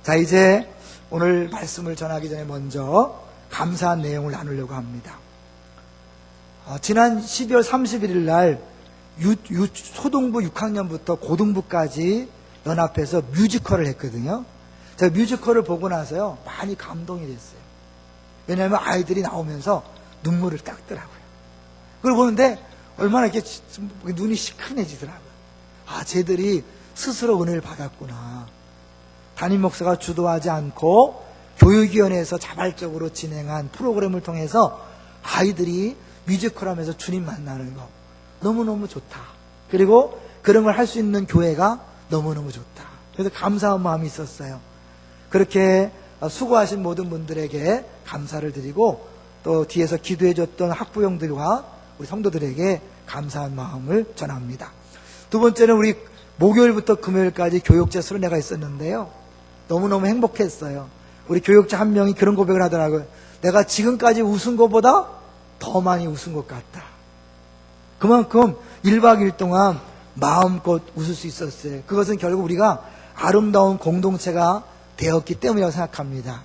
자, 이제 오늘 말씀을 전하기 전에 먼저 감사한 내용을 나누려고 합니다. 지난 12월 31일 날 초등부 6학년부터 고등부까지 연합해서 뮤지컬을 했거든요. 제가 뮤지컬을 보고 나서요, 많이 감동이 됐어요. 왜냐하면 아이들이 나오면서 눈물을 닦더라고요. 그걸 보는데 얼마나 이렇게 눈이 시큰해지더라고요. 아, 쟤들이 스스로 은혜를 받았구나. 담임 목사가 주도하지 않고 교육위원회에서 자발적으로 진행한 프로그램을 통해서 아이들이 뮤지컬 하면서 주님 만나는 거 너무너무 좋다. 그리고 그런 걸 할 수 있는 교회가 너무너무 좋다. 그래서 감사한 마음이 있었어요. 그렇게 수고하신 모든 분들에게 감사를 드리고 또 뒤에서 기도해 줬던 학부형들과 우리 성도들에게 감사한 마음을 전합니다. 두 번째는 우리 목요일부터 금요일까지 교육자 수련회가 있었는데요. 너무너무 행복했어요. 우리 교육자 한 명이 그런 고백을 하더라고요. 내가 지금까지 웃은 것보다 더 많이 웃은 것 같다. 그만큼 1박 2일 동안 마음껏 웃을 수 있었어요. 그것은 결국 우리가 아름다운 공동체가 되었기 때문이라고 생각합니다.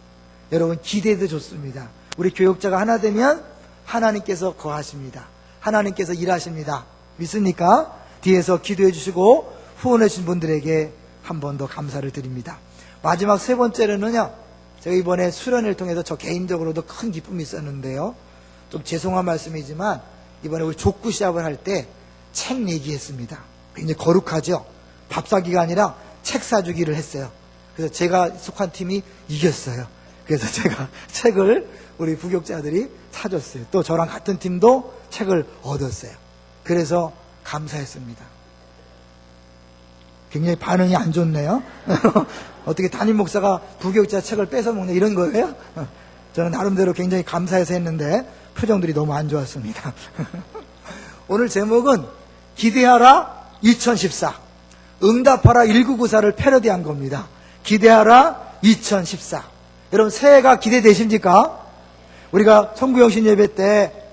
여러분, 기대도 좋습니다. 우리 교육자가 하나 되면 하나님께서 거하십니다. 하나님께서 일하십니다. 믿습니까? 뒤에서 기도해 주시고 후원해 주신 분들에게 한 번 더 감사를 드립니다. 마지막 세 번째로는요, 제가 이번에 수련회를 통해서 저 개인적으로도 큰 기쁨이 있었는데요. 좀 죄송한 말씀이지만 이번에 우리 족구 시합을 할 때 책 내기했습니다. 굉장히 거룩하죠. 밥 사기가 아니라 책 사주기를 했어요. 그래서 제가 속한 팀이 이겼어요. 그래서 제가 책을 우리 부교육자들이 사줬어요. 또 저랑 같은 팀도 책을 얻었어요. 그래서 감사했습니다. 굉장히 반응이 안 좋네요. 어떻게 담임 목사가 부교육자 책을 뺏어 먹냐 이런 거예요? 저는 나름대로 굉장히 감사해서 했는데 표정들이 너무 안 좋았습니다. 오늘 제목은 기대하라 2014 응답하라 1994를 패러디한 겁니다. 기대하라 2014. 여러분, 새해가 기대되십니까? 우리가 성구영신 예배 때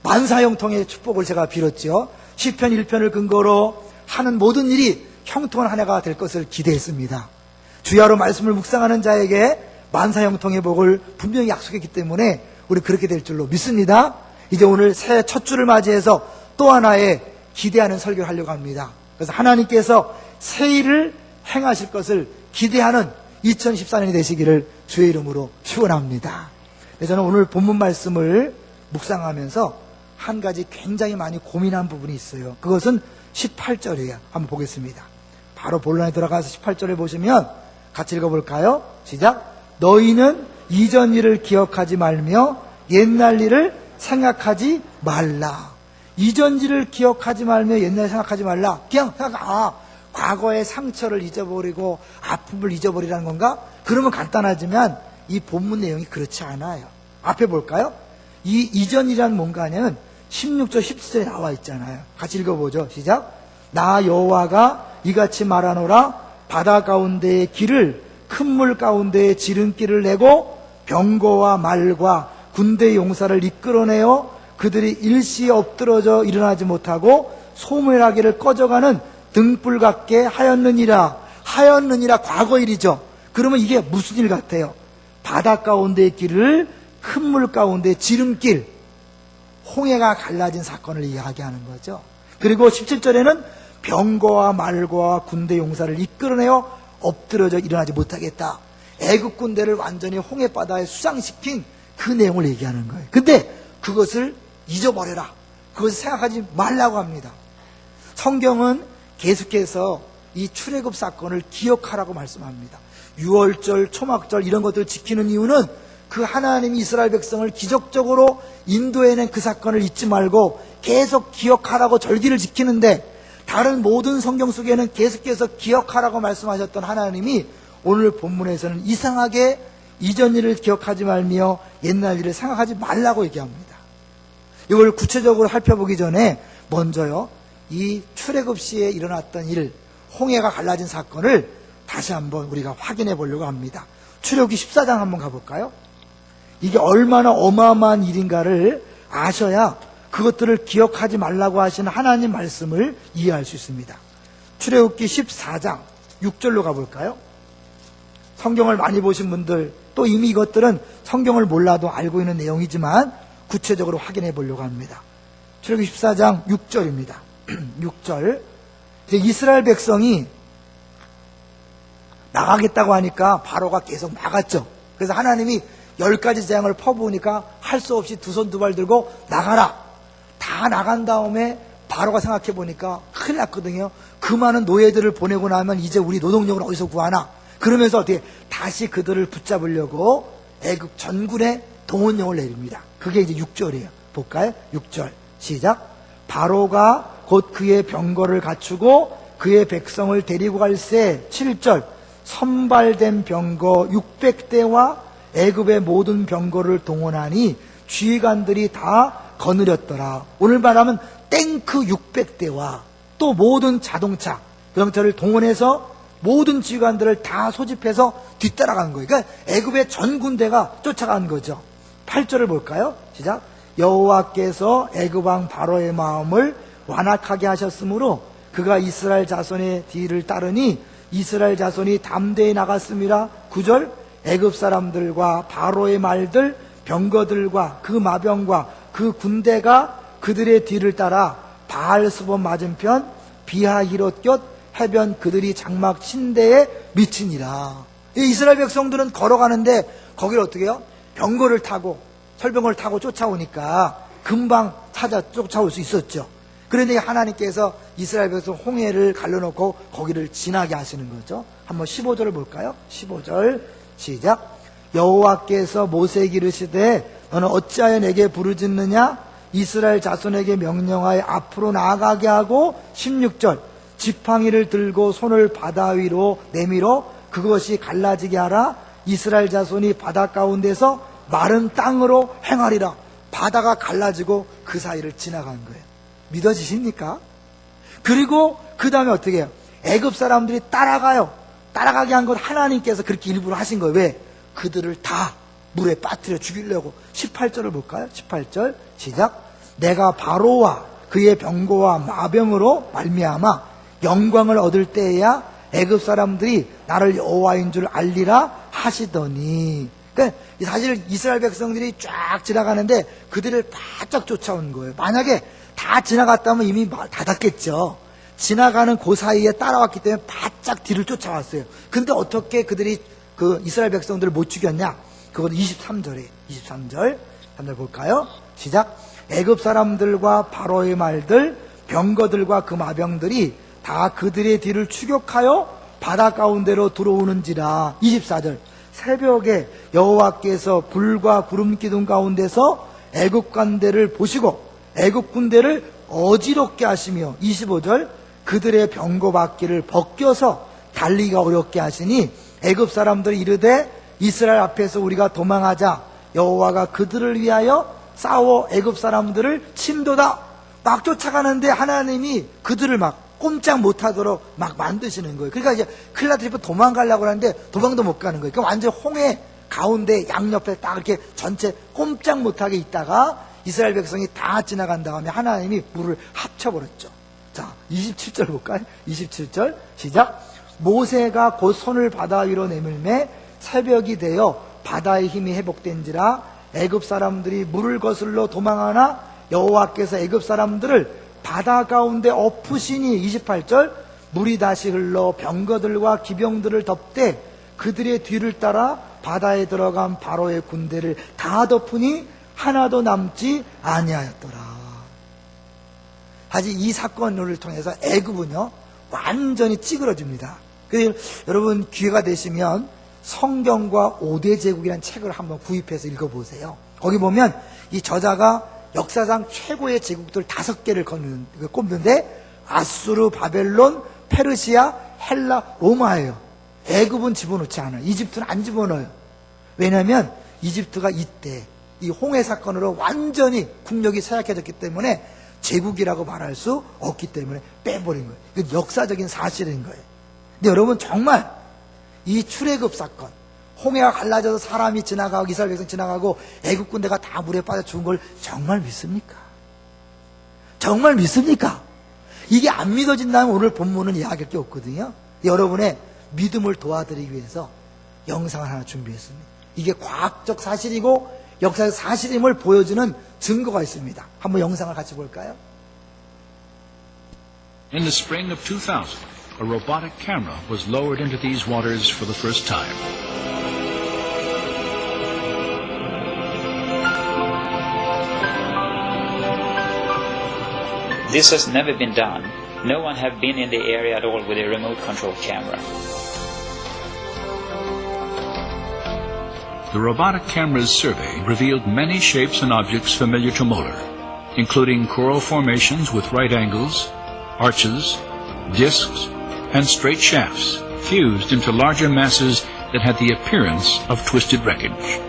만사형통의 축복을 제가 빌었죠. 시편 1편을 근거로 하는 모든 일이 형통한 한 해가 될 것을 기대했습니다. 주야로 말씀을 묵상하는 자에게 만사형통의 복을 분명히 약속했기 때문에 우리 그렇게 될 줄로 믿습니다. 이제 오늘 새해 첫 주를 맞이해서 또 하나의 기대하는 설교를 하려고 합니다. 그래서 하나님께서 새 일을 행하실 것을 기대하는 2014년이 되시기를 주의 이름으로 축원합니다. 저는 오늘 본문 말씀을 묵상하면서 한 가지 굉장히 많이 고민한 부분이 있어요. 그것은 18절이에요. 한번 보겠습니다. 바로 본론에 들어가서 18절에 보시면 같이 읽어볼까요? 시작. 너희는 이전 일을 기억하지 말며 옛날 일을 생각하지 말라. 이전 일을 기억하지 말며 옛날 일을 생각하지 말라. 그냥 과거의 상처를 잊어버리고 아픔을 잊어버리라는 건가? 그러면 간단하지만 이 본문 내용이 그렇지 않아요. 앞에 볼까요? 이 이전이란 뭔가 하냐면 16절 17절에 나와 있잖아요. 같이 읽어보죠. 시작. 나 여호와가 이같이 말하노라. 바다 가운데의 길을 큰 물 가운데에 지름길을 내고 병거와 말과 군대 용사를 이끌어내어 그들이 일시에 엎드러져 일어나지 못하고 소멸하기를 꺼져가는 등불 같게 하였느니라. 하였느니라 과거일이죠. 그러면 이게 무슨 일 같아요? 바다 가운데의 길을 큰 물 가운데 지름길, 홍해가 갈라진 사건을 이야기하는 거죠. 그리고 17절에는 병거와 말과 군대 용사를 이끌어내어 엎드러져 일어나지 못하겠다. 애국 군대를 완전히 홍해바다에 수장시킨 그 내용을 얘기하는 거예요. 근데 그것을 잊어버려라. 그것을 생각하지 말라고 합니다. 성경은 계속해서 이 출애굽 사건을 기억하라고 말씀합니다. 유월절, 초막절 이런 것들을 지키는 이유는 그 하나님이 이스라엘 백성을 기적적으로 인도해낸 그 사건을 잊지 말고 계속 기억하라고 절기를 지키는데, 다른 모든 성경 속에는 계속해서 기억하라고 말씀하셨던 하나님이 오늘 본문에서는 이상하게 이전 일을 기억하지 말며 옛날 일을 생각하지 말라고 얘기합니다. 이걸 구체적으로 살펴보기 전에 먼저요, 이 출애굽 시에 일어났던 일, 홍해가 갈라진 사건을 다시 한번 우리가 확인해 보려고 합니다. 출애굽기 14장 한번 가볼까요? 이게 얼마나 어마어마한 일인가를 아셔야 그것들을 기억하지 말라고 하시는 하나님 말씀을 이해할 수 있습니다. 출애굽기 14장 6절로 가볼까요? 성경을 많이 보신 분들, 또 이미 이것들은 성경을 몰라도 알고 있는 내용이지만 구체적으로 확인해 보려고 합니다. 출애굽기 14장 6절입니다. 6절. 이스라엘 백성이 나가겠다고 하니까 바로가 계속 나갔죠. 그래서 하나님이 10가지 재앙을 퍼부으니까 할 수 없이 두 손 두 발 들고 나가라. 다 나간 다음에 바로가 생각해 보니까 큰일 났거든요. 그 많은 노예들을 보내고 나면 이제 우리 노동력을 어디서 구하나. 그러면서 어떻게 다시 그들을 붙잡으려고 애굽 전군에 동원령을 내립니다. 그게 이제 6절이에요. 볼까요? 6절 시작. 바로가 곧 그의 병거를 갖추고 그의 백성을 데리고 갈새. 7절. 선발된 병거 600대와 애굽의 모든 병거를 동원하니 지휘관들이 다 거느렸더라. 오늘 말하면 탱크 600대와 또 모든 자동차 그런저를 동원해서 모든 지휘관들을 다 소집해서 뒤따라간 거예요. 그러니까 애굽의 전 군대가 쫓아간 거죠. 8절을 볼까요? 시작. 여호와께서 애굽 왕 바로의 마음을 완악하게 하셨으므로 그가 이스라엘 자손의 뒤를 따르니 이스라엘 자손이 담대히 나갔습니다. 9절. 애굽 사람들과 바로의 말들 병거들과 그 마병과 그 군대가 그들의 뒤를 따라 바알스본 맞은편 비하히롯 곁 해변 그들이 장막 침대에 미치니라. 이스라엘 백성들은 걸어가는데 거기를 어떻게 해요? 병거를 타고 철병을 타고 쫓아오니까 금방 쫓아올 수 있었죠. 그런데 하나님께서 이스라엘 백성 홍해를 갈라놓고 거기를 지나게 하시는 거죠. 한번 15절을 볼까요? 15절 시작. 여호와께서 모세에게 이르시되 너는 어찌하여 내게 부르짖느냐? 이스라엘 자손에게 명령하여 앞으로 나아가게 하고 16절. 지팡이를 들고 손을 바다 위로 내밀어 그것이 갈라지게 하라. 이스라엘 자손이 바다 가운데서 마른 땅으로 행하리라. 바다가 갈라지고 그 사이를 지나간 거예요. 믿어지십니까? 그리고 그 다음에 어떻게 해요? 애굽 사람들이 따라가요. 따라가게 한 건 하나님께서 그렇게 일부러 하신 거예요. 왜? 그들을 다 물에 빠뜨려 죽이려고. 18절을 볼까요? 18절 시작. 내가 바로와 그의 병거와 마병으로 말미암아 영광을 얻을 때에야 애굽 사람들이 나를 여호와인 줄 알리라 하시더니. 그러니까 사실 이스라엘 백성들이 쫙 지나가는데 그들을 바짝 쫓아온 거예요. 만약에 다 지나갔다면 이미 닫았겠죠. 지나가는 그 사이에 따라왔기 때문에 바짝 뒤를 쫓아왔어요. 근데 어떻게 그들이 그 이스라엘 백성들을 못 죽였냐? 그건 23절이에요. 23절. 한번 볼까요? 시작. 애굽 사람들과 바로의 말들, 병거들과 그 마병들이 다 그들의 뒤를 추격하여 바다 가운데로 들어오는지라. 24절. 새벽에 여호와께서 불과 구름 기둥 가운데서 애굽 군대를 보시고 애굽 군대를 어지럽게 하시며. 25절. 그들의 병거 바퀴를 벗겨서 달리기가 어렵게 하시니 애굽 사람들이 이르되 이스라엘 앞에서 우리가 도망하자. 여호와가 그들을 위하여 싸워 애굽 사람들을 친도다. 막 쫓아가는데 하나님이 그들을 막 꼼짝 못하도록 막 만드시는 거예요. 그러니까 이제 큰일 났다 싶어 도망가려고 하는데 도망도 못 가는 거예요. 그러니까 완전 홍해 가운데 양옆에 딱 이렇게 전체 꼼짝 못하게 있다가 이스라엘 백성이 다 지나간 다음에 하나님이 물을 합쳐버렸죠. 자, 27절 볼까요? 27절 시작. 모세가 곧 손을 바다 위로 내밀매 새벽이 되어 바다의 힘이 회복된지라. 애굽 사람들이 물을 거슬러 도망하나 여호와께서 애굽 사람들을 바다 가운데 엎으시니. 28절. 물이 다시 흘러 병거들과 기병들을 덮되 그들의 뒤를 따라 바다에 들어간 바로의 군대를 다 덮으니 하나도 남지 아니하였더라. 사실 이 사건을 통해서 애굽은요 완전히 찌그러집니다. 그래서 여러분 기회가 되시면 성경과 5대 제국이라는 책을 한번 구입해서 읽어보세요. 거기 보면 이 저자가 역사상 최고의 제국들 5개를 꼽는데 아수르, 바벨론, 페르시아, 헬라, 로마예요. 애굽은 집어넣지 않아요. 이집트는 안 집어넣어요. 왜냐하면 이집트가 이때 이 홍해 사건으로 완전히 국력이 쇠약해졌기 때문에 제국이라고 말할 수 없기 때문에 빼버린 거예요. 이건 역사적인 사실인 거예요. 근데 여러분 정말 이 출애굽 사건, 홍해가 갈라져서 사람이 지나가고 이스라엘 백성 지나가고 애굽 군대가 다 물에 빠져 죽은 걸 정말 믿습니까? 정말 믿습니까? 이게 안 믿어진다면 오늘 본문은 이야기할 게 없거든요. 여러분의 믿음을 도와드리기 위해서 영상을 하나 준비했습니다. 이게 과학적 사실이고 역사적 사실임을 보여주는 증거가 있습니다. 한번 영상을 같이 볼까요? In the spring of 2000, a robotic camera was lowered into these waters for the first time. This has never been done. No one have been in the area at all with a remote control camera. The robotic camera's survey revealed many shapes and objects familiar to Muller, including coral formations with right angles, arches, discs, and straight shafts fused into larger masses that had the appearance of twisted wreckage.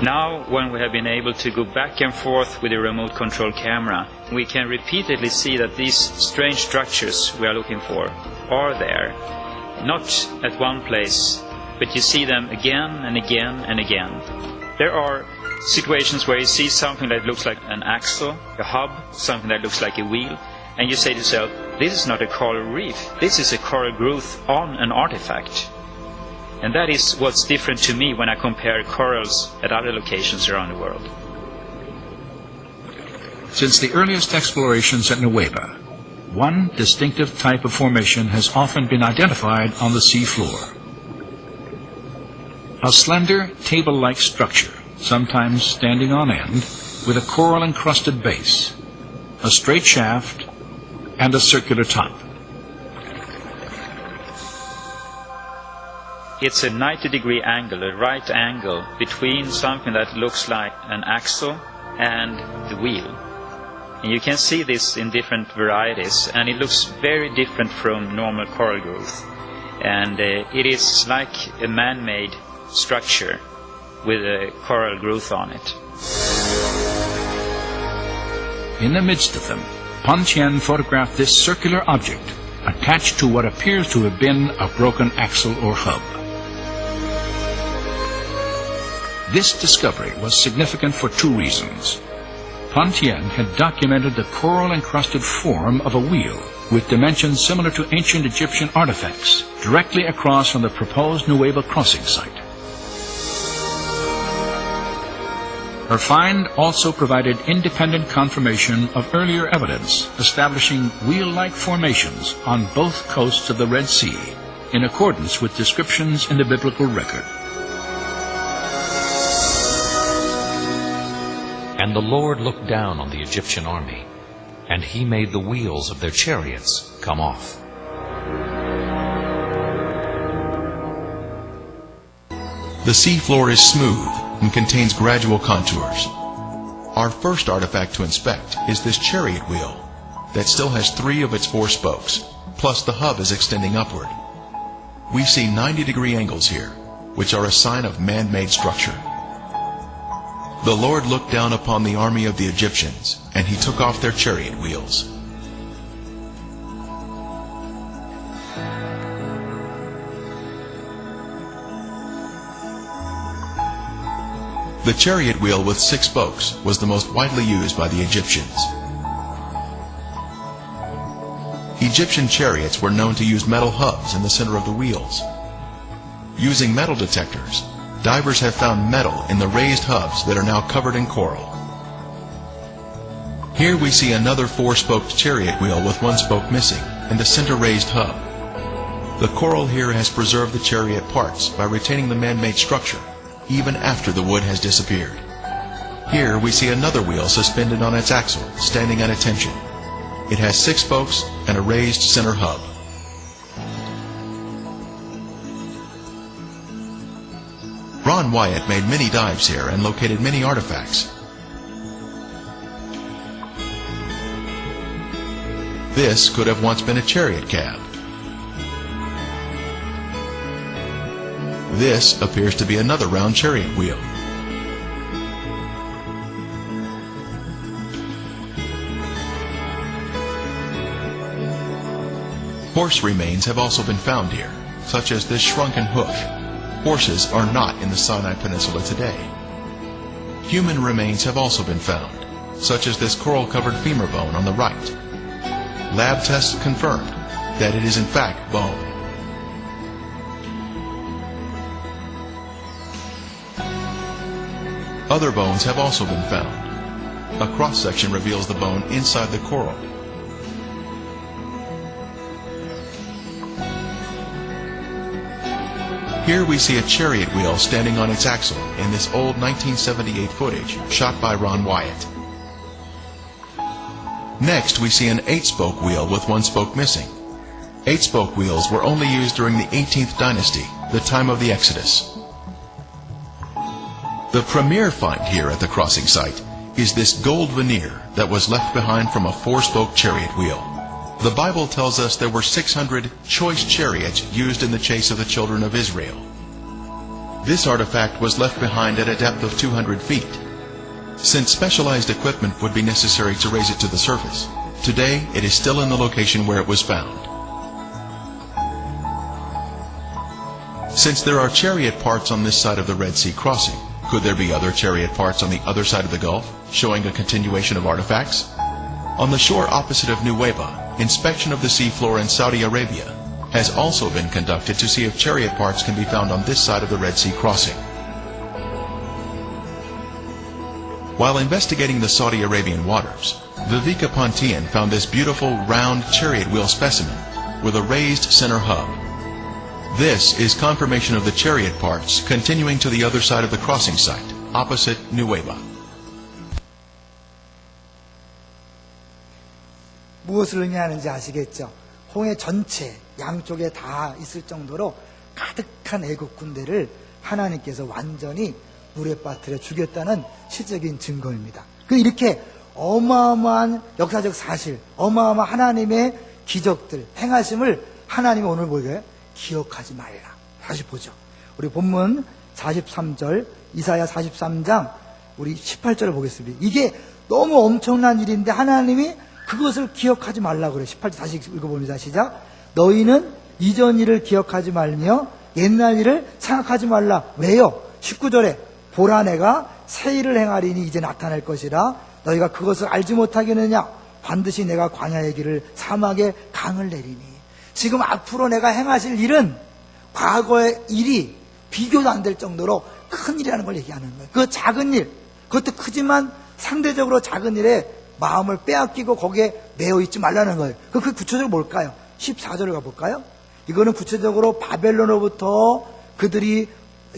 Now, when we have been able to go back and forth with a remote control camera, we can repeatedly see that these strange structures we are looking for are there. Not at one place, but you see them again and again and again. There are situations where you see something that looks like an axle, a hub, something that looks like a wheel, and you say to yourself, this is not a coral reef, this is a coral growth on an artifact. And that is what's different to me when I compare corals at other locations around the world. Since the earliest explorations at Nueva, one distinctive type of formation has often been identified on the sea floor. A slender, table-like structure, sometimes standing on end, with a coral-encrusted base, a straight shaft, and a circular top. It's a 90-degree angle, a right angle, between something that looks like an axle and the wheel. And you can see this in different varieties, and it looks very different from normal coral growth. And it is like a man-made structure with a coral growth on it. In the midst of them, Pontien photographed this circular object attached to what appears to have been a broken axle or hub. This discovery was significant for two reasons. Pontien had documented the coral-encrusted form of a wheel with dimensions similar to ancient Egyptian artifacts directly across from the proposed Nueva crossing site. Her find also provided independent confirmation of earlier evidence establishing wheel-like formations on both coasts of the Red Sea in accordance with descriptions in the biblical record. And the Lord looked down on the Egyptian army, and he made the wheels of their chariots come off. The seafloor is smooth and contains gradual contours. Our first artifact to inspect is this chariot wheel that still has 3 of its 4 spokes, plus the hub is extending upward. We see 90-degree angles here, which are a sign of man-made structure. The Lord looked down upon the army of the Egyptians, and he took off their chariot wheels. The chariot wheel with 6 spokes was the most widely used by the Egyptians. Egyptian chariots were known to use metal hubs in the center of the wheels. Using metal detectors, divers have found metal in the raised hubs that are now covered in coral. Here we see another 4-spoked chariot wheel with 1 spoke missing and a center raised hub. The coral here has preserved the chariot parts by retaining the man-made structure, even after the wood has disappeared. Here we see another wheel suspended on its axle, standing at attention. It has 6 spokes and a raised center hub. Ron Wyatt made many dives here and located many artifacts. This could have once been a chariot cab. This appears to be another round chariot wheel. Horse remains have also been found here, such as this shrunken hoof. Horses are not in the Sinai Peninsula today. Human remains have also been found, such as this coral-covered femur bone on the right. Lab tests confirmed that it is in fact bone. Other bones have also been found. A cross-section reveals the bone inside the coral. Here we see a chariot wheel standing on its axle in this old 1978 footage shot by Ron Wyatt. Next, we see an 8-spoke wheel with 1 spoke missing. 8-spoke wheels were only used during the 18th dynasty, the time of the Exodus. The premier find here at the crossing site is this gold veneer that was left behind from a 4-spoke chariot wheel. The Bible tells us there were 600 choice chariots used in the chase of the children of Israel. This artifact was left behind at a depth of 200 feet. Since specialized equipment would be necessary to raise it to the surface, today it is still in the location where it was found. Since there are chariot parts on this side of the Red Sea crossing, could there be other chariot parts on the other side of the Gulf, showing a continuation of artifacts? On the shore opposite of Nuweiba, inspection of the seafloor in Saudi Arabia has also been conducted to see if chariot parts can be found on this side of the Red Sea crossing. While investigating the Saudi Arabian waters, Viveka Pontian found this beautiful round chariot wheel specimen with a raised center hub. This is confirmation of the chariot parts continuing to the other side of the crossing site, opposite Nuweiba. 무엇을 의미하는지 아시겠죠? 홍해 전체 양쪽에 다 있을 정도로 가득한 애국 군대를 하나님께서 완전히 물에 빠뜨려 죽였다는 실적인 증거입니다. 이렇게 어마어마한 역사적 사실, 어마어마한 하나님의 기적들, 행하심을 하나님이 오늘 뭐예요? 기억하지 말라. 다시 보죠. 우리 본문 43절, 이사야 43장 우리 18절을 보겠습니다. 이게 너무 엄청난 일인데 하나님이 그것을 기억하지 말라고 그래요. 18절 다시 읽어봅니다. 시작. 너희는 이전 일을 기억하지 말며 옛날 일을 생각하지 말라. 왜요? 19절에 보라 내가 새 일을 행하리니 이제 나타날 것이라. 너희가 그것을 알지 못하겠느냐? 반드시 내가 광야의 길을 사막에 강을 내리니. 지금 앞으로 내가 행하실 일은 과거의 일이 비교도 안 될 정도로 큰 일이라는 걸 얘기하는 거예요. 그 작은 일, 그것도 크지만 상대적으로 작은 일에 마음을 빼앗기고 거기에 매여 있지 말라는 거예요. 그 구체적으로 뭘까요? 14절을 가볼까요? 이거는 구체적으로 바벨론으로부터 그들이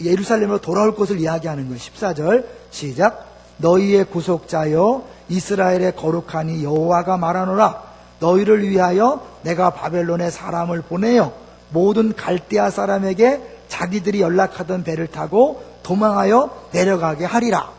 예루살렘으로 돌아올 것을 이야기하는 거예요. 14절 시작. 너희의 구속자여 이스라엘의 거룩하니 여호와가 말하노라. 너희를 위하여 내가 바벨론에 사람을 보내어 모든 갈대아 사람에게 자기들이 연락하던 배를 타고 도망하여 내려가게 하리라.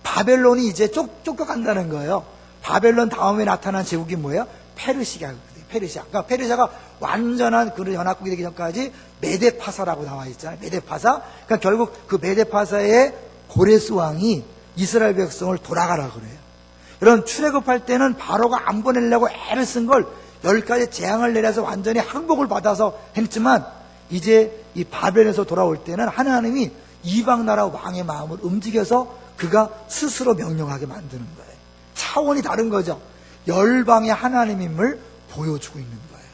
바벨론이 이제 쫓겨간다는 거예요. 바벨론 다음에 나타난 제국이 뭐예요? 페르시아. 그러니까 페르시아가 완전한 그런 연합국이 되기 전까지 메데파사라고 나와 있잖아요. 메데파사. 그러니까 결국 그 메데파사의 고레스 왕이 이스라엘 백성을 돌아가라 그래요. 여러분 출애굽할 때는 바로가 안 보내려고 애를 쓴 걸 10가지 재앙을 내려서 완전히 항복을 받아서 했지만 이제 이 바벨에서 돌아올 때는 하나님이 이방 나라 왕의 마음을 움직여서 그가 스스로 명령하게 만드는 거예요. 차원이 다른 거죠. 열방의 하나님임을 보여주고 있는 거예요.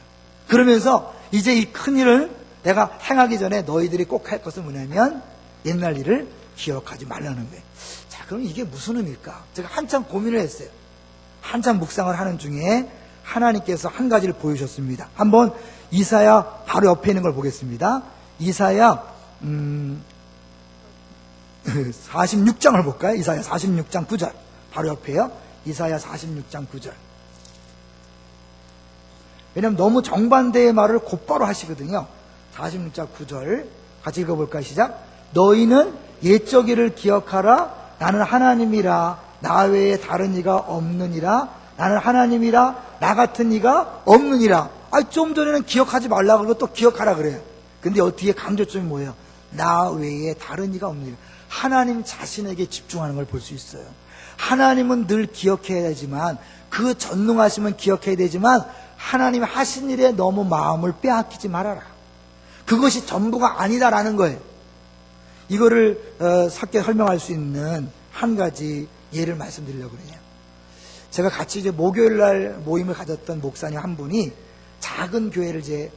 그러면서 이제 이 큰일을 내가 행하기 전에 너희들이 꼭 할 것은 뭐냐면 옛날 일을 기억하지 말라는 거예요. 자, 그럼 이게 무슨 의미일까? 제가 한참 고민을 했어요. 한참 묵상을 하는 중에 하나님께서 한 가지를 보여주셨습니다. 한번 이사야 바로 옆에 있는 걸 보겠습니다. 이사야 46장을 볼까요? 이사야 46장 9절 바로 옆에요. 이사야 46장 9절. 왜냐하면 너무 정반대의 말을 곧바로 하시거든요. 46장 9절 같이 읽어볼까요? 시작. 너희는 옛적 일을 기억하라. 나는 하나님이라. 나 외에 다른 이가 없느니라. 나는 하나님이라. 나 같은 이가 없느니라. 좀 전에는 기억하지 말라고 그러고 또 기억하라 그래요. 근데 어떻게 강조점이 뭐예요? 나 외에 다른 이가 없느니라. 하나님 자신에게 집중하는 걸 볼 수 있어요. 하나님은 늘 기억해야 되지만 그 전능하심은 기억해야 되지만 하나님 하신 일에 너무 마음을 빼앗기지 말아라. 그것이 전부가 아니다라는 거예요. 이거를 쉽게 설명할 수 있는 한 가지 예를 말씀드리려고 그래요. 제가 같이 이제 목요일 날 모임을 가졌던 목사님 한 분이 작은 교회를 이제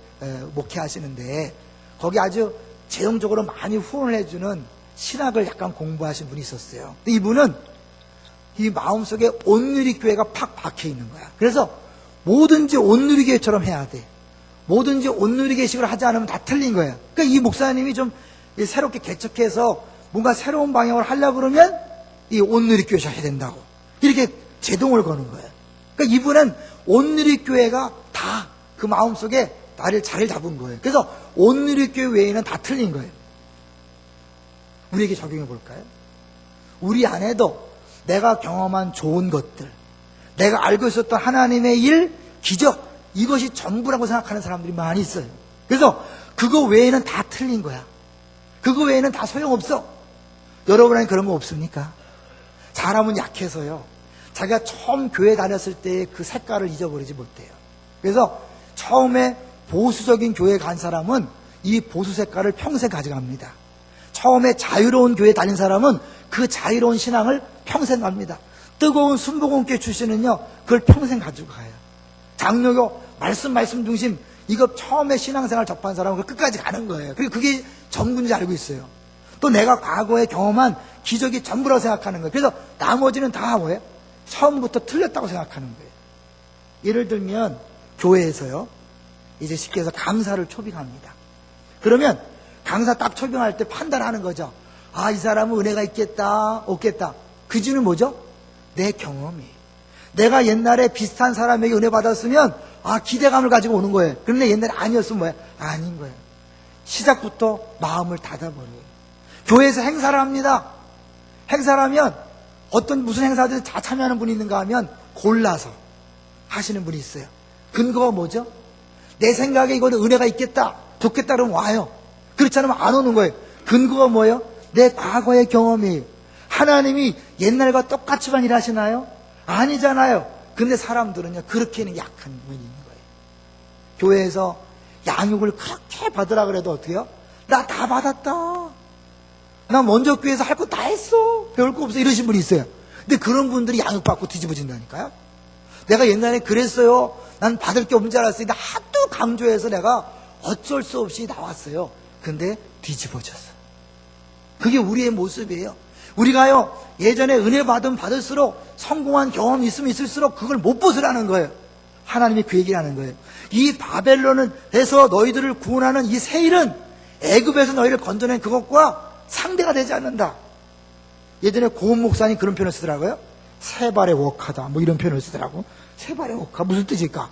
목회하시는데 거기 아주 재정적으로 많이 후원을 해주는 신학을 약간 공부하신 분이 있었어요. 근데 이분은 이 마음속에 온누리교회가 팍 박혀 있는 거야. 그래서 뭐든지 온누리교회처럼 해야 돼. 뭐든지 온누리교회식으로 하지 않으면 다 틀린 거예요. 그러니까 이 목사님이 좀 새롭게 개척해서 뭔가 새로운 방향을 하려고 그러면 이 온누리교회를 해야 된다고. 이렇게 제동을 거는 거예요. 그러니까 이분은 온누리교회가 다 그 마음속에 나를 자리를 잡은 거예요. 그래서 온누리교회 외에는 다 틀린 거예요. 우리에게 적용해 볼까요? 우리 안에도 내가 경험한 좋은 것들, 내가 알고 있었던 하나님의 일, 기적, 이것이 전부라고 생각하는 사람들이 많이 있어요. 그래서 그거 외에는 다 틀린 거야. 그거 외에는 다 소용없어. 여러분에게 그런 거 없습니까? 사람은 약해서요. 자기가 처음 교회 다녔을 때의 그 색깔을 잊어버리지 못해요. 그래서 처음에 보수적인 교회 간 사람은 이 보수 색깔을 평생 가져갑니다. 처음에 자유로운 교회 다닌 사람은 그 자유로운 신앙을 평생 갑니다. 뜨거운 순복음교회 출신은요, 그걸 평생 가지고 가요. 장로교 말씀 중심, 이거 처음에 신앙생활 접한 사람은 그걸 끝까지 가는 거예요. 그리고 그게 전부인지 알고 있어요. 또 내가 과거에 경험한 기적이 전부라고 생각하는 거예요. 그래서 나머지는 다 뭐예요? 처음부터 틀렸다고 생각하는 거예요. 예를 들면 교회에서요, 이제 쉽게 해서 강사를 초빙합니다. 그러면 강사 딱 초빙할 때 판단하는 거죠. 아, 이 사람은 은혜가 있겠다, 없겠다. 그 기준은 뭐죠? 내 경험이. 내가 옛날에 비슷한 사람에게 은혜 받았으면 기대감을 가지고 오는 거예요. 그런데 옛날에 아니었으면 뭐예요? 아닌 거예요. 시작부터 마음을 닫아버려요. 교회에서 행사를 합니다. 행사를 하면 무슨 행사들 다 참여하는 분이 있는가 하면 골라서 하시는 분이 있어요. 근거가 뭐죠? 내 생각에 이거는 은혜가 있겠다, 좋겠다 그러면 와요. 그렇지 않으면 안 오는 거예요. 근거가 뭐예요? 내 과거의 경험이. 하나님이 옛날과 똑같이만 일하시나요? 아니잖아요. 근데 사람들은요, 그렇게는 약한 부분이 있는 거예요. 교회에서 양육을 그렇게 받으라 그래도 어때요? 나 다 받았다. 나 먼저 교회에서 할 거 다 했어. 배울 거 없어. 이러신 분이 있어요. 근데 그런 분들이 양육받고 뒤집어진다니까요. 내가 옛날에 그랬어요. 난 받을 게 없는 줄 알았어요. 근데 하도 강조해서 내가 어쩔 수 없이 나왔어요. 근데 뒤집어졌어. 그게 우리의 모습이에요. 우리가요, 예전에 은혜 받을수록 성공한 경험이 있으면 있을수록 그걸 못 벗으라는 거예요. 하나님이 그 얘기를 하는 거예요. 이 바벨론에서 너희들을 구원하는 이 새 일은 애굽에서 너희를 건져낸 그것과 상대가 되지 않는다. 예전에 고은 목사님 그런 표현을 쓰더라고요. 세 발의 웍하다, 뭐 이런 표현을 쓰더라고. 세 발의 웍하, 무슨 뜻일까?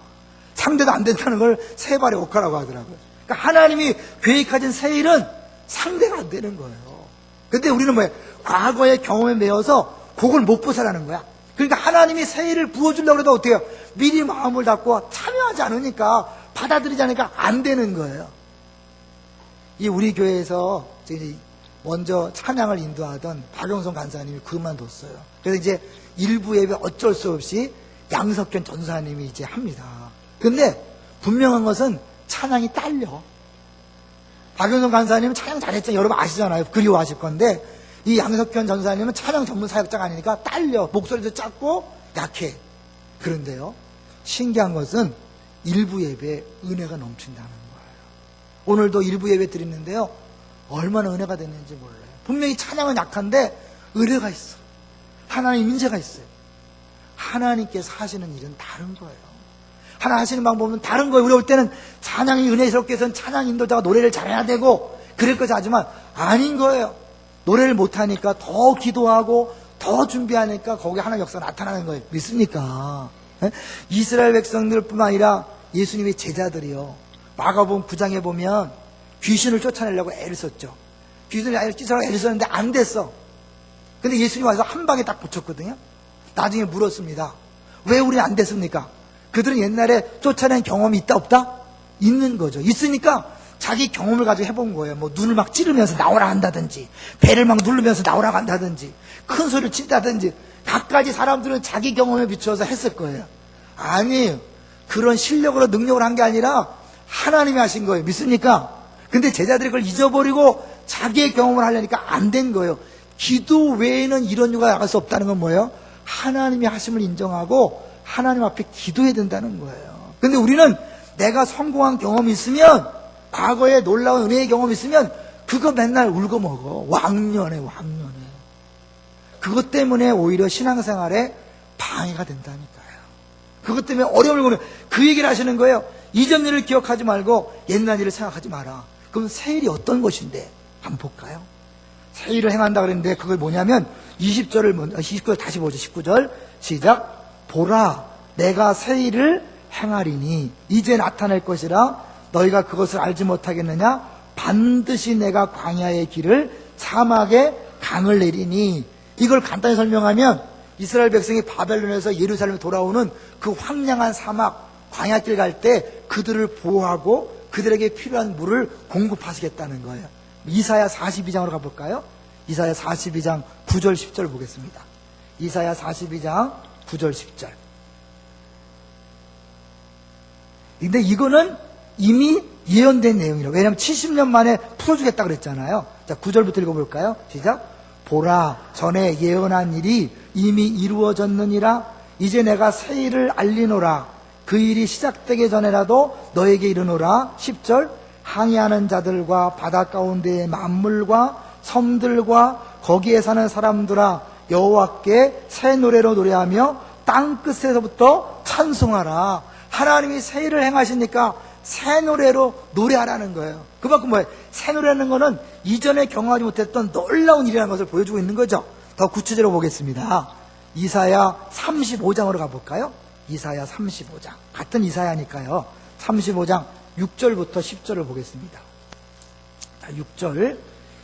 상대도 안 된다는 걸 세 발의 웍하라고 하더라고요. 그러니까 하나님이 계획하신 새 일은 상대가 안 되는 거예요. 근데 우리는 뭐예요? 과거의 경험에 매여서 그걸 못 벗어나는 거야. 그러니까 하나님이 새 일을 부어주려고 해도 어떻게 해요? 미리 마음을 닫고 참여하지 않으니까, 받아들이지 않으니까 안 되는 거예요. 이 우리 교회에서 먼저 찬양을 인도하던 박영선 간사님이 그만뒀어요. 그래서 이제 일부 예배 어쩔 수 없이 양석현 전사님이 이제 합니다. 근데 분명한 것은 찬양이 딸려. 박영선 간사님은 찬양 잘했잖아요. 여러분 아시잖아요. 그리워하실 건데, 이 양석현 전사님은 찬양 전문 사역자가 아니니까 딸려. 목소리도 작고 약해. 그런데요, 신기한 것은 일부 예배에 은혜가 넘친다는 거예요. 오늘도 일부 예배 드리는데요, 얼마나 은혜가 됐는지 몰라요. 분명히 찬양은 약한데 은혜가 있어. 하나님 인재가 있어요. 하나님께서 하시는 일은 다른 거예요. 하나 하시는 방법은 다른 거예요. 우리 올 때는 찬양이 은혜스럽게 해서는 찬양 인도자가 노래를 잘해야 되고 그럴 것이 하지만 아닌 거예요. 노래를 못하니까 더 기도하고 더 준비하니까 거기 하나님 역사가 나타나는 거예요. 믿습니까? 이스라엘 백성들뿐만 아니라 예수님의 제자들이요, 마가복음 9장에 보면 귀신을 쫓아내려고 애를 썼죠. 귀신을 쫓아내려고 애를 썼는데 안 됐어. 근데 예수님 와서 한 방에 딱 붙였거든요. 나중에 물었습니다. 왜 우리는 안 됐습니까? 그들은 옛날에 쫓아낸 경험이 있다 없다? 있는 거죠. 있으니까 자기 경험을 가지고 해본 거예요. 뭐 눈을 막 찌르면서 나오라 한다든지, 배를 막 누르면서 나오라 한다든지, 큰 소리를 친다든지, 각가지 사람들은 자기 경험에 비추어서 했을 거예요. 아니에요. 그런 실력으로 능력을 한 게 아니라 하나님이 하신 거예요. 믿습니까? 근데 제자들이 그걸 잊어버리고 자기의 경험을 하려니까 안 된 거예요. 기도 외에는 이런 유가 나갈 수 없다는 건 뭐예요? 하나님이 하심을 인정하고 하나님 앞에 기도해야 된다는 거예요. 근데 우리는 내가 성공한 경험이 있으면, 과거에 놀라운 은혜의 경험이 있으면 그거 맨날 울고 먹어. 왕년에. 그것 때문에 오히려 신앙생활에 방해가 된다니까요. 그것 때문에 어려움을 겪는, 그 얘기를 하시는 거예요. 이전 일을 기억하지 말고 옛날 일을 생각하지 마라. 그럼 새 일이 어떤 것인데? 한번 볼까요? 새 일을 행한다 그랬는데 그걸 뭐냐면 20절 다시 보죠. 19절 시작. 보라, 내가 새 일을 행하리니 이제 나타낼 것이라 너희가 그것을 알지 못하겠느냐? 반드시 내가 광야의 길을 사막에 강을 내리니. 이걸 간단히 설명하면 이스라엘 백성이 바벨론에서 예루살렘에 돌아오는 그 황량한 사막 광야길 갈 때 그들을 보호하고 그들에게 필요한 물을 공급하시겠다는 거예요. 이사야 42장으로 가볼까요? 이사야 42장 9절 10절 보겠습니다. 이사야 42장 9절 10절. 근데 이거는 이미 예언된 내용이라고. 왜냐하면 70년 만에 풀어주겠다 그랬잖아요. 자, 9절부터 읽어볼까요? 시작. 보라, 전에 예언한 일이 이미 이루어졌느니라. 이제 내가 새 일을 알리노라. 그 일이 시작되기 전에라도 너에게 이르노라. 10절. 항해하는 자들과 바다 가운데의 만물과 섬들과 거기에 사는 사람들아, 여호와께 새 노래로 노래하며 땅끝에서부터 찬송하라. 하나님이 새 일을 행하시니까 새 노래로 노래하라는 거예요. 그만큼 뭐예요? 새 노래라는 거는 이전에 경험하지 못했던 놀라운 일이라는 것을 보여주고 있는 거죠. 더 구체적으로 보겠습니다. 이사야 35장으로 가볼까요? 이사야 35장. 같은 이사야니까요. 35장 6절부터 10절을 보겠습니다. 6절.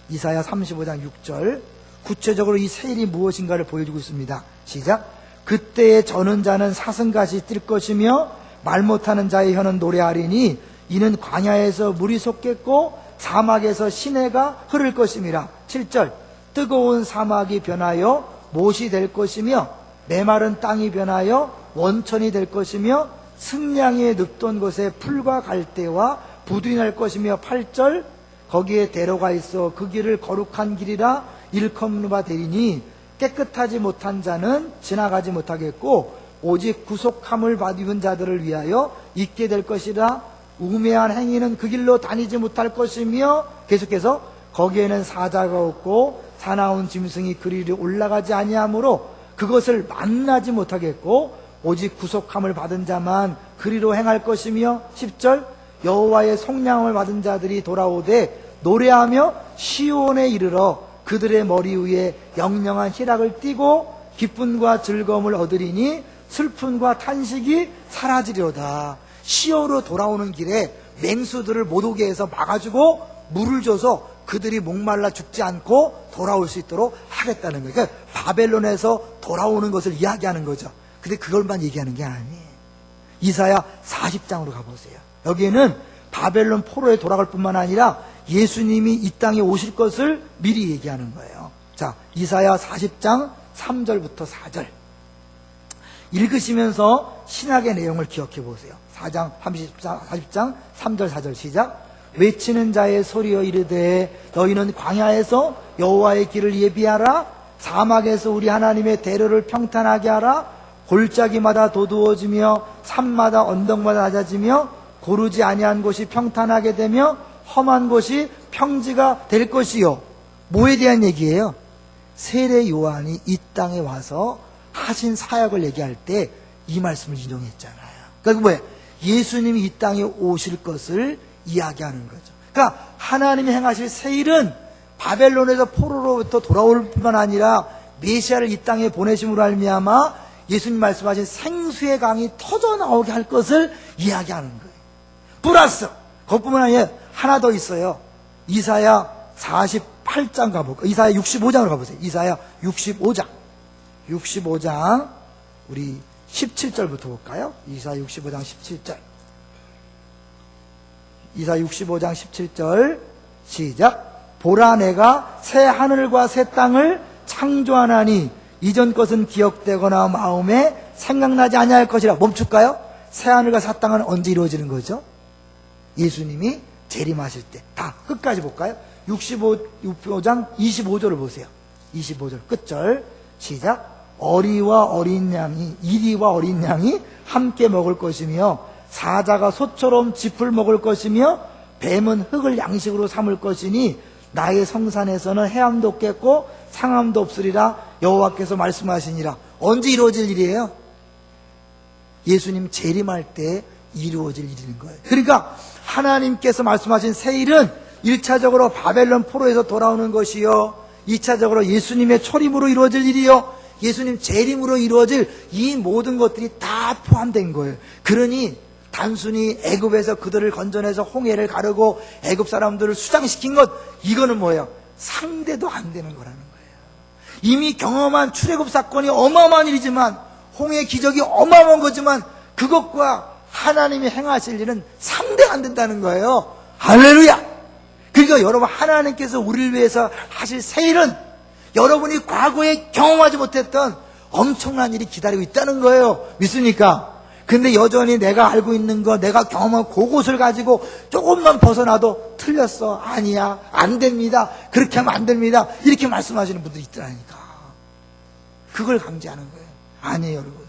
이사야 35장 6절. 구체적으로 이 새 일이 무엇인가를 보여주고 있습니다. 시작. 그때에 저는 자는 사슴같이 뛸 것이며 말 못하는 자의 혀는 노래하리니 이는 광야에서 물이 솟겠고 사막에서 시내가 흐를 것임이라. 7절. 뜨거운 사막이 변하여 못이 될 것이며 메마른 땅이 변하여 원천이 될 것이며 승량이 늪돈 곳에 풀과 갈대와 부들이 날 것이며. 8절. 거기에 대로가 있어 그 길을 거룩한 길이라 일컫는 바 되리니 깨끗하지 못한 자는 지나가지 못하겠고 오직 구속함을 받은 자들을 위하여 있게 될 것이라. 우매한 행위는 그 길로 다니지 못할 것이며. 계속해서 거기에는 사자가 없고 사나운 짐승이 그리로 올라가지 아니하므로 그것을 만나지 못하겠고 오직 구속함을 받은 자만 그리로 행할 것이며. 10절. 여호와의 속량을 받은 자들이 돌아오되 노래하며 시온에 이르러 그들의 머리 위에 영영한 희락을 띠고 기쁨과 즐거움을 얻으리니 슬픔과 탄식이 사라지려다. 시온으로 돌아오는 길에 맹수들을 못 오게 해서 막아주고 물을 줘서 그들이 목말라 죽지 않고 돌아올 수 있도록 하겠다는 거예요. 그러니까 바벨론에서 돌아오는 것을 이야기하는 거죠. 근데 그걸만 얘기하는 게 아니에요. 이사야 40장으로 가보세요. 여기에는 바벨론 포로에 돌아갈 뿐만 아니라 예수님이 이 땅에 오실 것을 미리 얘기하는 거예요. 자, 이사야 40장 3절부터 4절. 읽으시면서 신학의 내용을 기억해 보세요. 40장 3절 4절 시작. 외치는 자의 소리여 이르되 너희는 광야에서 여호와의 길을 예비하라. 사막에서 우리 하나님의 대로를 평탄하게 하라. 골짜기마다 도두어지며 산마다 언덕마다 낮아지며 고르지 아니한 곳이 평탄하게 되며 험한 곳이 평지가 될 것이요. 뭐에 대한 얘기예요? 세례 요한이 이 땅에 와서 하신 사역을 얘기할 때 이 말씀을 인용했잖아요. 그러니까 뭐예요? 예수님이 이 땅에 오실 것을 이야기하는 거죠. 그러니까 하나님이 행하실 새 일은 바벨론에서 포로로부터 돌아올 뿐만 아니라 메시아를 이 땅에 보내심으로 말미암아 예수님 말씀하신 생수의 강이 터져 나오게 할 것을 이야기하는 거예요. 플러스 그것뿐만 아니라 하나 더 있어요. 이사야 48장 가볼까요? 이사야 65장으로 가보세요. 이사야 65장 우리 17절부터 볼까요? 이사야 65장 17절. 이사야 65장 17절 시작. 보라 내가 새 하늘과 새 땅을 창조하나니 이전 것은 기억되거나 마음에 생각나지 아니할 것이라. 멈출까요? 새 하늘과 새 땅은 언제 이루어지는 거죠? 예수님이 재림하실 때. 다 끝까지 볼까요? 65장 25절을 보세요. 25절 끝절 시작. 이리와 어린 양이 함께 먹을 것이며 사자가 소처럼 짚을 먹을 것이며 뱀은 흙을 양식으로 삼을 것이니 나의 성산에서는 해함도 없겠고 상함도 없으리라 여호와께서 말씀하시니라. 언제 이루어질 일이에요? 예수님 재림할 때 이루어질 일인 거예요. 그러니까 하나님께서 말씀하신 새 일은 1차적으로 바벨론 포로에서 돌아오는 것이요, 2차적으로 예수님의 초림으로 이루어질 일이요, 예수님 재림으로 이루어질 이 모든 것들이 다 포함된 거예요. 그러니 단순히 애굽에서 그들을 건져내서 홍해를 가르고 애굽 사람들을 수장시킨 것, 이거는 뭐예요? 상대도 안 되는 거라는 거예요. 이미 경험한 출애굽 사건이 어마어마한 일이지만, 홍해 기적이 어마어마한 거지만 그것과 하나님이 행하실 일은 상대가 안 된다는 거예요. 할렐루야! 그러니까 여러분, 하나님께서 우리를 위해서 하실 새 일은 여러분이 과거에 경험하지 못했던 엄청난 일이 기다리고 있다는 거예요. 믿습니까? 근데 여전히 내가 알고 있는 거, 내가 경험한 그것을 가지고 조금만 벗어나도 틀렸어, 아니야, 안 됩니다, 그렇게 하면 안 됩니다, 이렇게 말씀하시는 분들이 있더라니까. 그걸 강조하는 거예요. 아니에요, 여러분.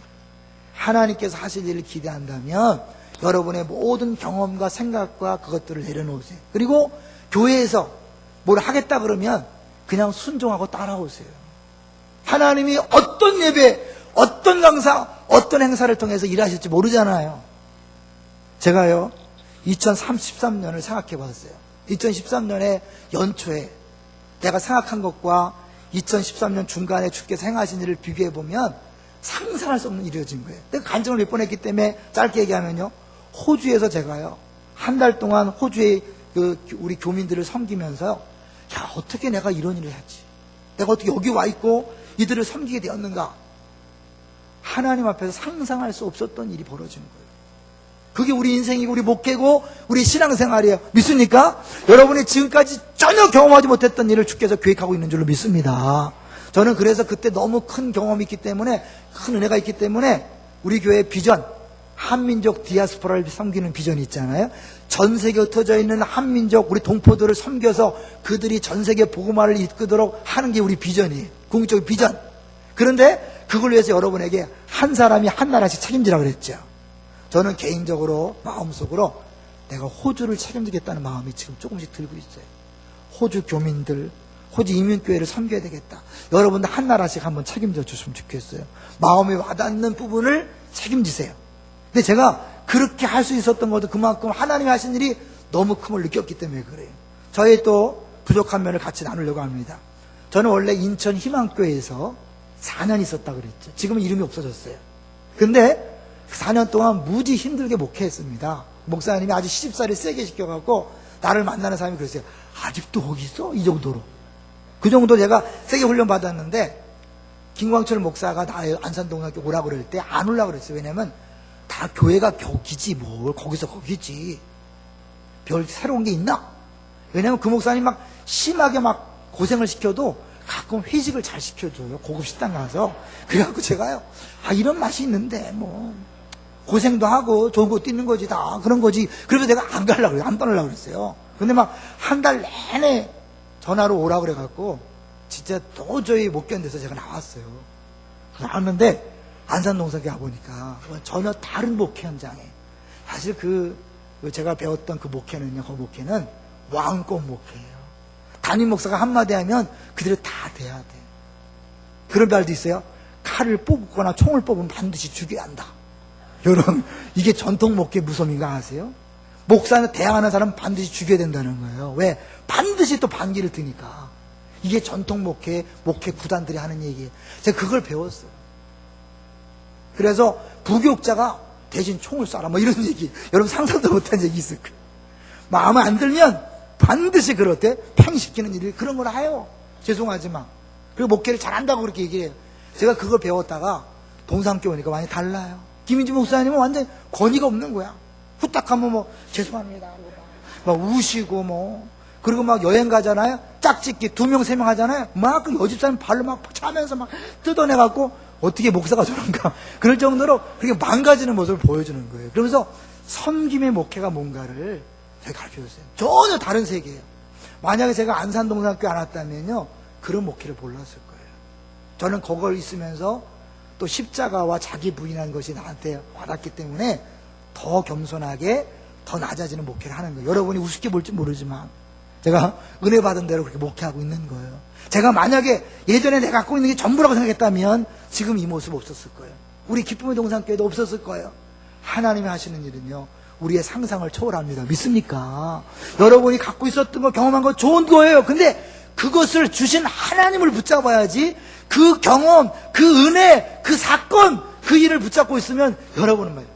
하나님께서 하실 일을 기대한다면 여러분의 모든 경험과 생각과 그것들을 내려놓으세요. 그리고 교회에서 뭘 하겠다 그러면 그냥 순종하고 따라오세요. 하나님이 어떤 예배, 어떤 강사, 어떤 행사를 통해서 일하실지 모르잖아요. 제가요 2013년을 생각해 봤어요. 2013년에 연초에 내가 생각한 것과 2013년 중간에 주께서 행하신 일을 비교해 보면 상상할 수 없는 일이 이루어진 거예요. 내가 간증을 몇 번 했기 때문에 짧게 얘기하면요, 호주에서 제가요 한 달 동안 호주의 우리 교민들을 섬기면서, 야, 어떻게 내가 이런 일을 했지, 내가 어떻게 여기 와 있고 이들을 섬기게 되었는가, 하나님 앞에서 상상할 수 없었던 일이 벌어진 거예요. 그게 우리 인생이고 우리 목회고 우리 신앙생활이에요. 믿습니까? 여러분이 지금까지 전혀 경험하지 못했던 일을 주께서 계획하고 있는 줄로 믿습니다. 저는 그래서 그때 너무 큰 경험이 있기 때문에, 큰 은혜가 있기 때문에 우리 교회의 비전, 한민족 디아스포라를 섬기는 비전이 있잖아요. 전 세계에 흩어져 있는 한민족 우리 동포들을 섬겨서 그들이 전 세계 복음화를 이끌도록 하는 게 우리 비전이에요. 궁극적 비전. 그런데 그걸 위해서 여러분에게 한 사람이 한 나라씩 책임지라고 그랬죠. 저는 개인적으로 마음속으로 내가 호주를 책임지겠다는 마음이 지금 조금씩 들고 있어요. 호주 교민들, 호주 이민교회를 섬겨야 되겠다. 여러분들 한 나라씩 한번 책임져 주시면 좋겠어요. 마음에 와닿는 부분을 책임지세요. 근데 제가 그렇게 할 수 있었던 것도 그만큼 하나님이 하신 일이 너무 큼을 느꼈기 때문에 그래요. 저의 또 부족한 면을 같이 나누려고 합니다. 저는 원래 인천 희망교회에서 4년 있었다고 그랬죠. 지금은 이름이 없어졌어요. 근데 4년 동안 무지 힘들게 목회했습니다. 목사님이 아주 시집살이 세게 시켜갖고 나를 만나는 사람이 그랬어요. 아직도 거기 있어? 이 정도로. 그 정도 제가 세게 훈련받았는데, 김광철 목사가 나 안산동학교 오라고 그럴 때 안 오려고 그랬어요. 왜냐면 다 교회가 격이지 뭘 거기서 거기지, 별 새로운 게 있나? 왜냐면 그 목사님 막 심하게 막 고생을 시켜도 가끔 회식을 잘 시켜줘요. 고급 식당 가서. 그래갖고 제가요, 아, 이런 맛이 있는데 뭐 고생도 하고 좋은 것도 있는 거지, 다 그런 거지. 그래서 내가 안 가려고 그래요. 안 떠나려고 그랬어요. 근데 막 한 달 내내 전화로 오라고 그래갖고 진짜 도저히 못 견뎌서 제가 나왔어요. 나왔는데 안산동성교 가보니까 전혀 다른 목회 현장에, 사실 제가 배웠던 그 목회는요, 그 목회는 왕권 목회예요. 담임 목사가 한마디 하면 그대로 다 돼야 돼. 그런 말도 있어요. 칼을 뽑거나 총을 뽑으면 반드시 죽여야 한다. 여러분, 이게 전통 목회 무서움인가 아세요? 목사는 대항하는 사람은 반드시 죽여야 된다는 거예요. 왜? 반드시 또 반기를 드니까. 이게 전통 목회 구단들이 하는 얘기예요. 제가 그걸 배웠어요. 그래서 부교육자가 대신 총을 쏴라, 뭐 이런 얘기, 여러분 상상도 못한 얘기 있을 거예요. 마음에 안 들면 반드시 그렇대 팽시키는 일을 그런 걸 해요. 죄송하지만. 그리고 목회를 잘한다고 그렇게 얘기해요. 제가 그걸 배웠다가 동산교회 오니까 많이 달라요. 김인지 목사님은 완전 권위가 없는 거야. 후딱하면 뭐 죄송합니다 막 우시고 뭐, 그리고 막 여행 가잖아요. 짝짓기 2명 3명 하잖아요. 막 그 여집사님 발로 막 차면서 막 뜯어내갖고 어떻게 목사가 저런가 그럴 정도로 그렇게 망가지는 모습을 보여주는 거예요. 그러면서 섬김의 목회가 뭔가를 제가 가르쳐줬어요. 전혀 다른 세계예요. 만약에 제가 안산동산교회 안 왔다면요, 그런 목회를 몰랐을 거예요. 저는 그걸 있으면서 또 십자가와 자기 부인한 것이 나한테 와닿기 때문에 더 겸손하게 더 낮아지는 목회를 하는 거예요. 여러분이 우습게 볼지 모르지만 제가 은혜 받은 대로 그렇게 목회하고 있는 거예요. 제가 만약에 예전에 내가 갖고 있는 게 전부라고 생각했다면 지금 이 모습 없었을 거예요. 우리 기쁨의 동산교회도 없었을 거예요. 하나님이 하시는 일은요, 우리의 상상을 초월합니다. 믿습니까? 여러분이 갖고 있었던 거, 경험한 거 좋은 거예요. 근데 그것을 주신 하나님을 붙잡아야지. 그 경험, 그 은혜, 그 사건, 그 일을 붙잡고 있으면 여러분은 말이에요,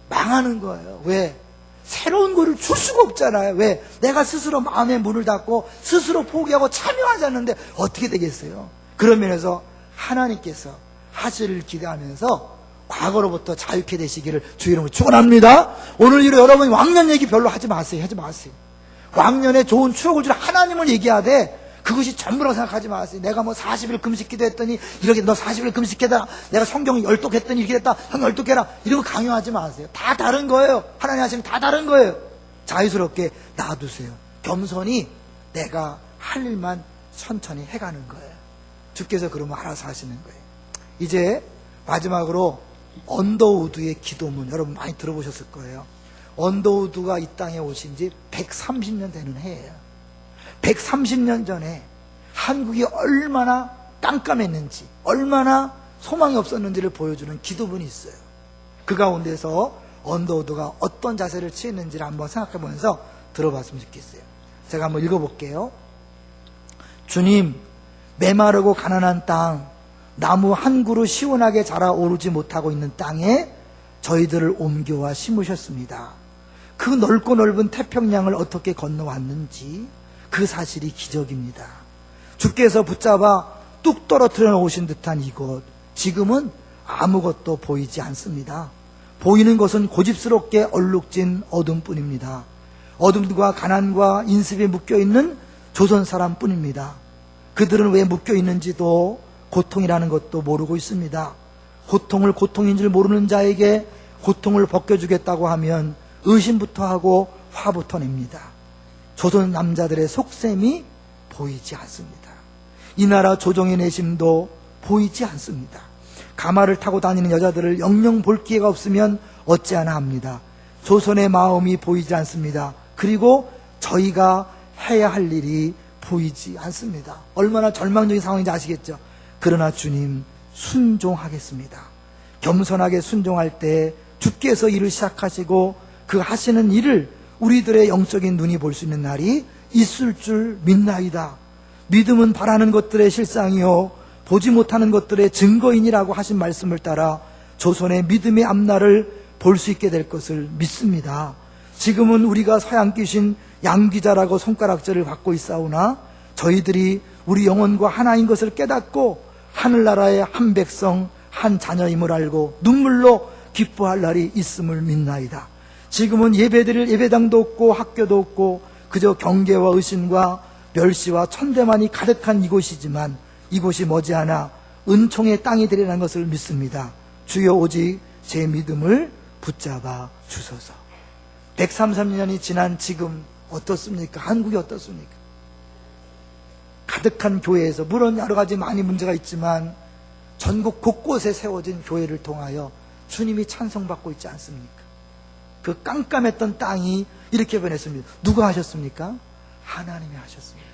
망하는 거예요. 왜? 새로운 거를 줄 수가 없잖아요. 왜? 내가 스스로 마음의 문을 닫고 스스로 포기하고 참여하지 않는데 어떻게 되겠어요? 그런 면에서 하나님께서 하시를 기대하면서 과거로부터 자유케 되시기를 주의 이름으로 축원합니다. 오늘 이후로 여러분이 왕년 얘기 별로 하지 마세요. 하지 마세요. 왕년에 좋은 추억을 줄 하나님을 얘기하되 그것이 전부라고 생각하지 마세요. 내가 뭐 40일 금식 기도했더니 이렇게 너 40일 금식해라. 내가 성경 열독했더니 이렇게 됐다. 형 열독해라. 이런 거 강요하지 마세요. 다 다른 거예요. 하나님 하시면 다 다른 거예요. 자유스럽게 놔두세요. 겸손히 내가 할 일만 천천히 해가는 거예요. 주께서 그러면 알아서 하시는 거예요. 이제 마지막으로 언더우드의 기도문, 여러분 많이 들어보셨을 거예요. 언더우드가 이 땅에 오신 지 130년 되는 해예요. 130년 전에 한국이 얼마나 깜깜했는지, 얼마나 소망이 없었는지를 보여주는 기도문이 있어요. 그 가운데서 언더우드가 어떤 자세를 취했는지를 한번 생각해보면서 들어봤으면 좋겠어요. 제가 한번 읽어볼게요. 주님, 메마르고 가난한 땅, 나무 한 그루 시원하게 자라오르지 못하고 있는 땅에 저희들을 옮겨와 심으셨습니다. 그 넓고 넓은 태평양을 어떻게 건너왔는지 그 사실이 기적입니다. 주께서 붙잡아 뚝 떨어뜨려 놓으신 듯한 이곳, 지금은 아무것도 보이지 않습니다. 보이는 것은 고집스럽게 얼룩진 어둠뿐입니다. 어둠과 가난과 인습에 묶여있는 조선 사람뿐입니다. 그들은 왜 묶여있는지도 고통이라는 것도 모르고 있습니다. 고통을 고통인 줄 모르는 자에게 고통을 벗겨주겠다고 하면 의심부터 하고 화부터 냅니다. 조선 남자들의 속셈이 보이지 않습니다. 이 나라 조정의 내심도 보이지 않습니다. 가마를 타고 다니는 여자들을 영영 볼 기회가 없으면 어찌하나 합니다. 조선의 마음이 보이지 않습니다. 그리고 저희가 해야 할 일이 보이지 않습니다. 얼마나 절망적인 상황인지 아시겠죠? 그러나 주님, 순종하겠습니다. 겸손하게 순종할 때 주께서 일을 시작하시고 그 하시는 일을 우리들의 영적인 눈이 볼 수 있는 날이 있을 줄 믿나이다. 믿음은 바라는 것들의 실상이요 보지 못하는 것들의 증거인이라고 하신 말씀을 따라 조선의 믿음의 앞날을 볼 수 있게 될 것을 믿습니다. 지금은 우리가 서양 귀신 양귀자라고 손가락질을 받고 있사오나 저희들이 우리 영혼과 하나인 것을 깨닫고 하늘나라의 한 백성 한 자녀임을 알고 눈물로 기뻐할 날이 있음을 믿나이다. 지금은 예배드릴 예배당도 없고 학교도 없고 그저 경계와 의심과 멸시와 천대만이 가득한 이곳이지만 이곳이 머지않아 은총의 땅이 되리라는 것을 믿습니다. 주여 오직 제 믿음을 붙잡아 주소서. 133년이 지난 지금 어떻습니까? 한국이 어떻습니까? 가득한 교회에서 물론 여러 가지 많이 문제가 있지만 전국 곳곳에 세워진 교회를 통하여 주님이 찬송받고 있지 않습니까? 그 깜깜했던 땅이 이렇게 변했습니다. 누가 하셨습니까? 하나님이 하셨습니다.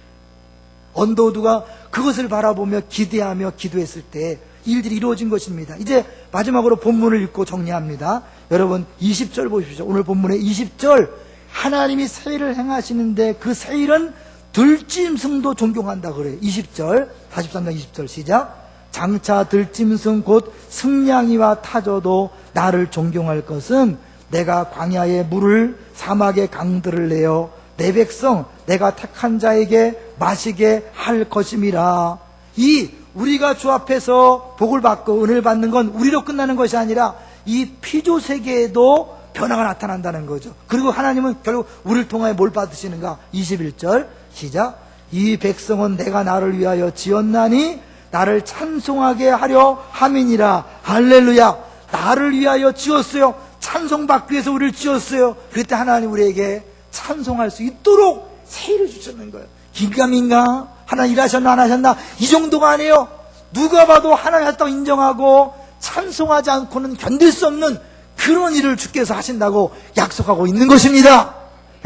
언더우드가 그것을 바라보며 기대하며 기도했을 때 일들이 이루어진 것입니다. 이제 마지막으로 본문을 읽고 정리합니다. 여러분 20절 보십시오. 오늘 본문의 20절, 하나님이 새 일을 행하시는데 그 새 일은 들짐승도 존경한다 그래요. 20절, 43장 20절 시작. 장차 들짐승 곧 승냥이와 타조도 나를 존경할 것은 내가 광야의 물을 사막의 강들을 내어 내 백성 내가 택한 자에게 마시게 할 것임이라. 이 우리가 주 앞에서 복을 받고 은혜를 받는 건 우리로 끝나는 것이 아니라 이 피조 세계에도 변화가 나타난다는 거죠. 그리고 하나님은 결국 우리를 통하여 뭘 받으시는가? 21절 시작. 이 백성은 내가 나를 위하여 지었나니 나를 찬송하게 하려 함이니라. 할렐루야. 나를 위하여 지었어요. 찬송받기 위해서 우리를 지었어요. 그때 하나님 우리에게 찬송할 수 있도록 새 일을 주셨는 거예요. 긴가민가? 하나님 일하셨나 안 하셨나? 이 정도가 아니에요. 누가 봐도 하나님 하셨다고 인정하고 찬송하지 않고는 견딜 수 없는 그런 일을 주께서 하신다고 약속하고 있는 것입니다.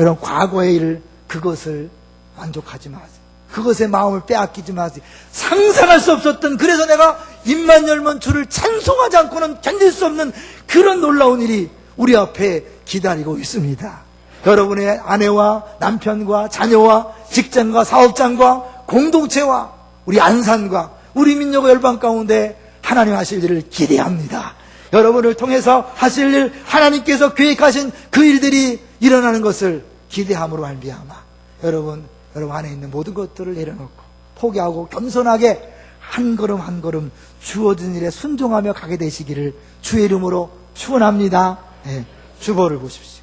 여러분, 과거의 일, 그것을 만족하지 마세요. 그것의 마음을 빼앗기지 마세요. 상상할 수 없었던, 그래서 내가 입만 열면 주를 찬송하지 않고는 견딜 수 없는 그런 놀라운 일이 우리 앞에 기다리고 있습니다. 여러분의 아내와 남편과 자녀와 직장과 사업장과 공동체와 우리 안산과 우리 민족 열방 가운데 하나님 하실 일을 기대합니다. 여러분을 통해서 하실 일, 하나님께서 계획하신 그 일들이 일어나는 것을 기대함으로 말미암아 여러분 안에 있는 모든 것들을 내려놓고 포기하고 겸손하게 한 걸음 한 걸음 주어진 일에 순종하며 가게 되시기를 주의 이름으로 축원합니다. 네, 주보를 보십시오.